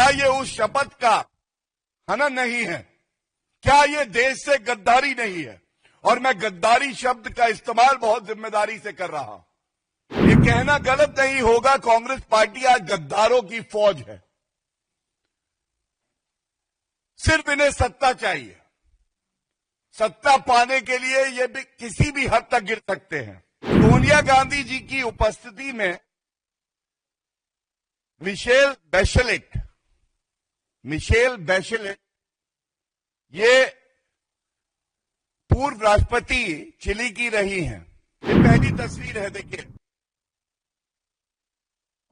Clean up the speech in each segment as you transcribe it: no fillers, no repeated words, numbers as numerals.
क्या ये उस शपथ का हनन नहीं है? क्या ये देश से गद्दारी नहीं है? और मैं गद्दारी शब्द का इस्तेमाल बहुत जिम्मेदारी से कर रहा हूं। ये कहना गलत नहीं होगा, कांग्रेस पार्टी आज गद्दारों की फौज है। सिर्फ इन्हें सत्ता चाहिए। सत्ता पाने के लिए ये भी किसी भी हद तक गिर सकते हैं। सोनिया गांधी जी की उपस्थिति में मिशेल बैचेलेट ये पूर्व राष्ट्रपति चिली की रही हैं। ये पहली तस्वीर है, देखिए।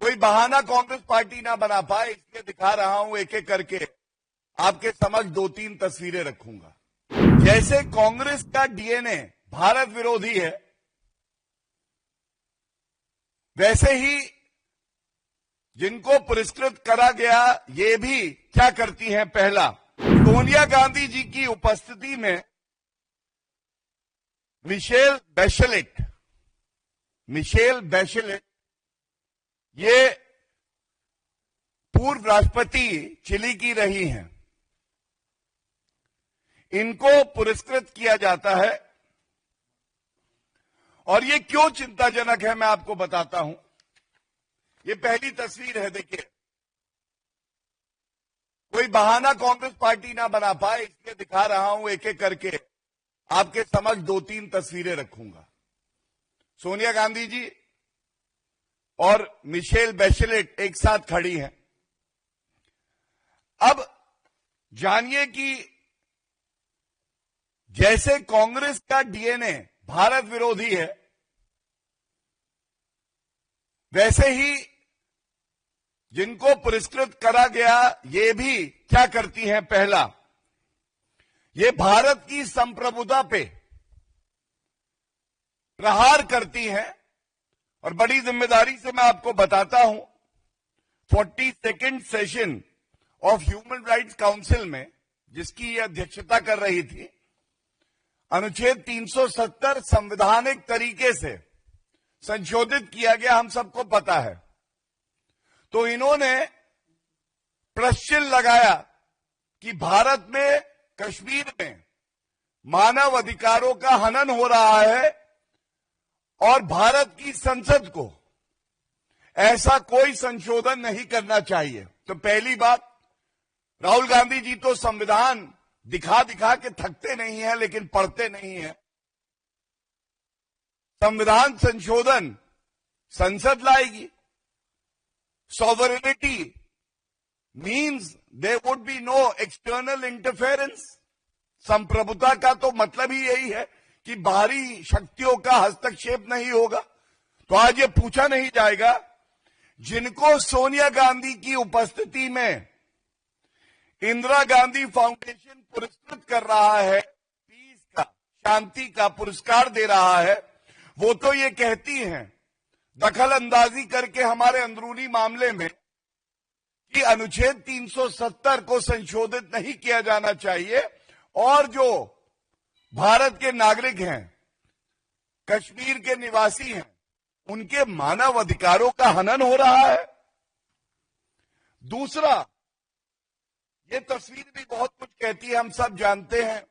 कोई बहाना कांग्रेस पार्टी ना बना पाए, इसलिए दिखा रहा हूं एक एक करके। आपके समक्ष 2-3 तस्वीरें रखूंगा। जैसे कांग्रेस का डीएनए भारत विरोधी है, वैसे ही जिनको पुरस्कृत करा गया ये भी क्या करती हैं? पहला, सोनिया गांधी जी की उपस्थिति में मिशेल बैचेलेट ये पूर्व राष्ट्रपति चिली की रही हैं। इनको पुरस्कृत किया जाता है और ये क्यों चिंताजनक है मैं आपको बताता हूं। ये पहली तस्वीर है, देखिए। कोई बहाना कांग्रेस पार्टी ना बना पाए, इसलिए दिखा रहा हूं एक एक करके। आपके समक्ष 2-3 तस्वीरें रखूंगा। सोनिया गांधी जी और मिशेल बैचेलेट एक साथ खड़ी हैं। अब जानिए कि जैसे कांग्रेस का डीएनए भारत विरोधी है, वैसे ही जिनको पुरस्कृत करा गया ये भी क्या करती हैं? पहला, ये भारत की संप्रभुता पे प्रहार करती हैं। और बड़ी जिम्मेदारी से मैं आपको बताता हूं, 42nd session of human rights council में, जिसकी ये अध्यक्षता कर रही थी, अनुच्छेद 370 संवैधानिक तरीके से संशोधित किया गया, हम सबको पता है। तो इन्होंने प्रश्न लगाया कि भारत में, कश्मीर में मानव अधिकारों का हनन हो रहा है और भारत की संसद को ऐसा कोई संशोधन नहीं करना चाहिए। तो पहली बात, राहुल गांधी जी तो संविधान दिखा दिखा के थकते नहीं है, लेकिन पढ़ते नहीं है। संविधान संशोधन संसद लाएगी। Sovereignty means there would be no external interference. संप्रभुता का तो मतलब ही यही है कि बाहरी शक्तियों का हस्तक्षेप नहीं होगा। तो आज ये पूछा नहीं जाएगा, जिनको सोनिया गांधी की उपस्थिति में इंदिरा गांधी फाउंडेशन पुरस्कृत कर रहा है, पीस का, शांति का पुरस्कार दे रहा है, वो तो ये कहती हैं दखल अंदाजी करके हमारे अंदरूनी मामले में कि अनुच्छेद 370 को संशोधित नहीं किया जाना चाहिए और जो भारत के नागरिक हैं, कश्मीर के निवासी हैं, उनके मानव अधिकारों का हनन हो रहा है। दूसरा, ये तस्वीर भी बहुत कुछ कहती है, हम सब जानते हैं।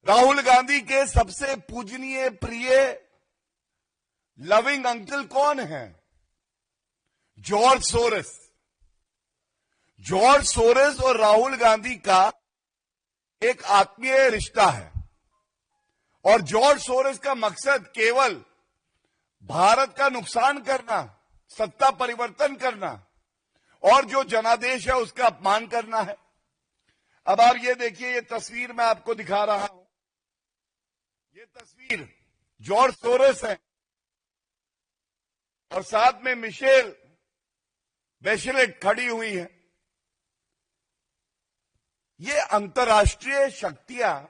राहुल गांधी के सबसे पूजनीय, प्रिय, लविंग अंकल कौन है? जॉर्ज सोरेस और राहुल गांधी का एक आत्मीय रिश्ता है। और जॉर्ज सोरेस का मकसद केवल भारत का नुकसान करना, सत्ता परिवर्तन करना और जो जनादेश है उसका अपमान करना है। अब आप ये देखिए, ये तस्वीर मैं आपको दिखा रहा हूं। ये तस्वीर जॉर्ज सोरेस है और साथ में मिशेल बैचेलेट खड़ी हुई है। ये अंतर्राष्ट्रीय शक्तियां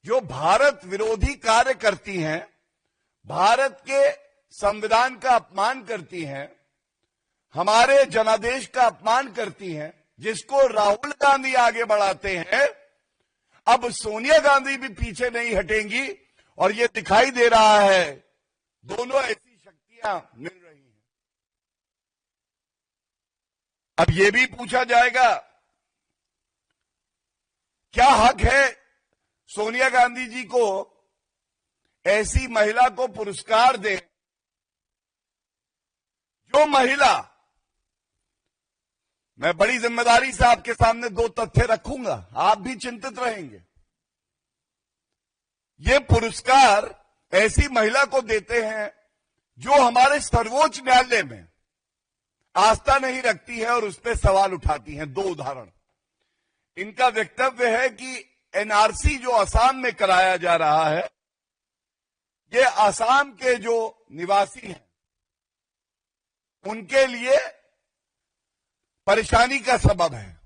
जो भारत विरोधी कार्य करती हैं, भारत के संविधान का अपमान करती हैं, हमारे जनादेश का अपमान करती हैं, जिसको राहुल गांधी आगे बढ़ाते हैं, अब सोनिया गांधी भी पीछे नहीं हटेंगी। और ये दिखाई दे रहा है दोनों ऐसी शक्तियां मिल रही हैं। अब यह भी पूछा जाएगा, क्या हक है सोनिया गांधी जी को ऐसी महिला को पुरस्कार दे जो महिला, मैं बड़ी जिम्मेदारी से आपके सामने दो तथ्य रखूंगा, आप भी चिंतित रहेंगे। ये पुरस्कार ऐसी महिला को देते हैं जो हमारे सर्वोच्च न्यायालय में आस्था नहीं रखती है और उस पर सवाल उठाती हैं। दो उदाहरण, इनका वक्तव्य है कि एनआरसी जो असम में कराया जा रहा है, ये असम के जो निवासी हैं उनके लिए परेशानी का सबब है।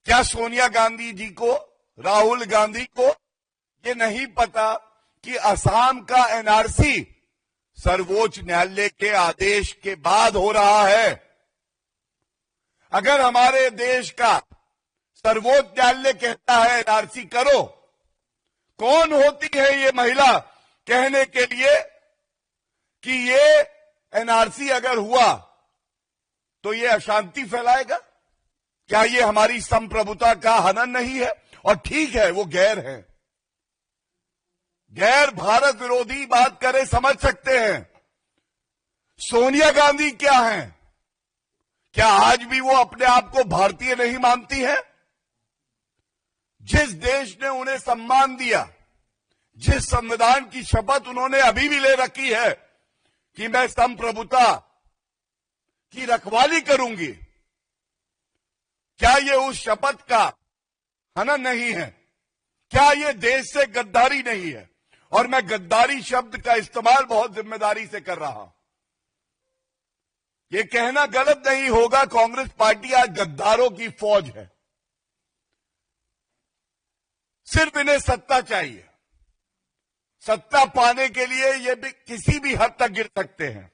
क्या सोनिया गांधी जी को, राहुल गांधी को ये नहीं पता कि असम का एनआरसी सर्वोच्च न्यायालय के आदेश के बाद हो रहा है? अगर हमारे देश का सर्वोच्च न्यायालय कहता है एनआरसी करो, कौन होती है ये महिला कहने के लिए कि ये एनआरसी अगर हुआ तो ये अशांति फैलाएगा? क्या ये हमारी संप्रभुता का हनन नहीं है? और ठीक है, वो गैर है, गैर भारत विरोधी बात करे, समझ सकते हैं। सोनिया गांधी क्या है? क्या आज भी वो अपने आप को भारतीय नहीं मानती है? जिस देश ने उन्हें सम्मान दिया, जिस संविधान की शपथ उन्होंने अभी भी ले रखी है कि मैं संप्रभुता की रखवाली करूंगी, क्या ये उस शपथ का हनन नहीं है? क्या ये देश से गद्दारी नहीं है? और मैं गद्दारी शब्द का इस्तेमाल बहुत जिम्मेदारी से कर रहा हूं। ये कहना गलत नहीं होगा, कांग्रेस पार्टी आज गद्दारों की फौज है। सिर्फ इन्हें सत्ता चाहिए, सत्ता पाने के लिए ये भी किसी भी हद तक गिर सकते हैं।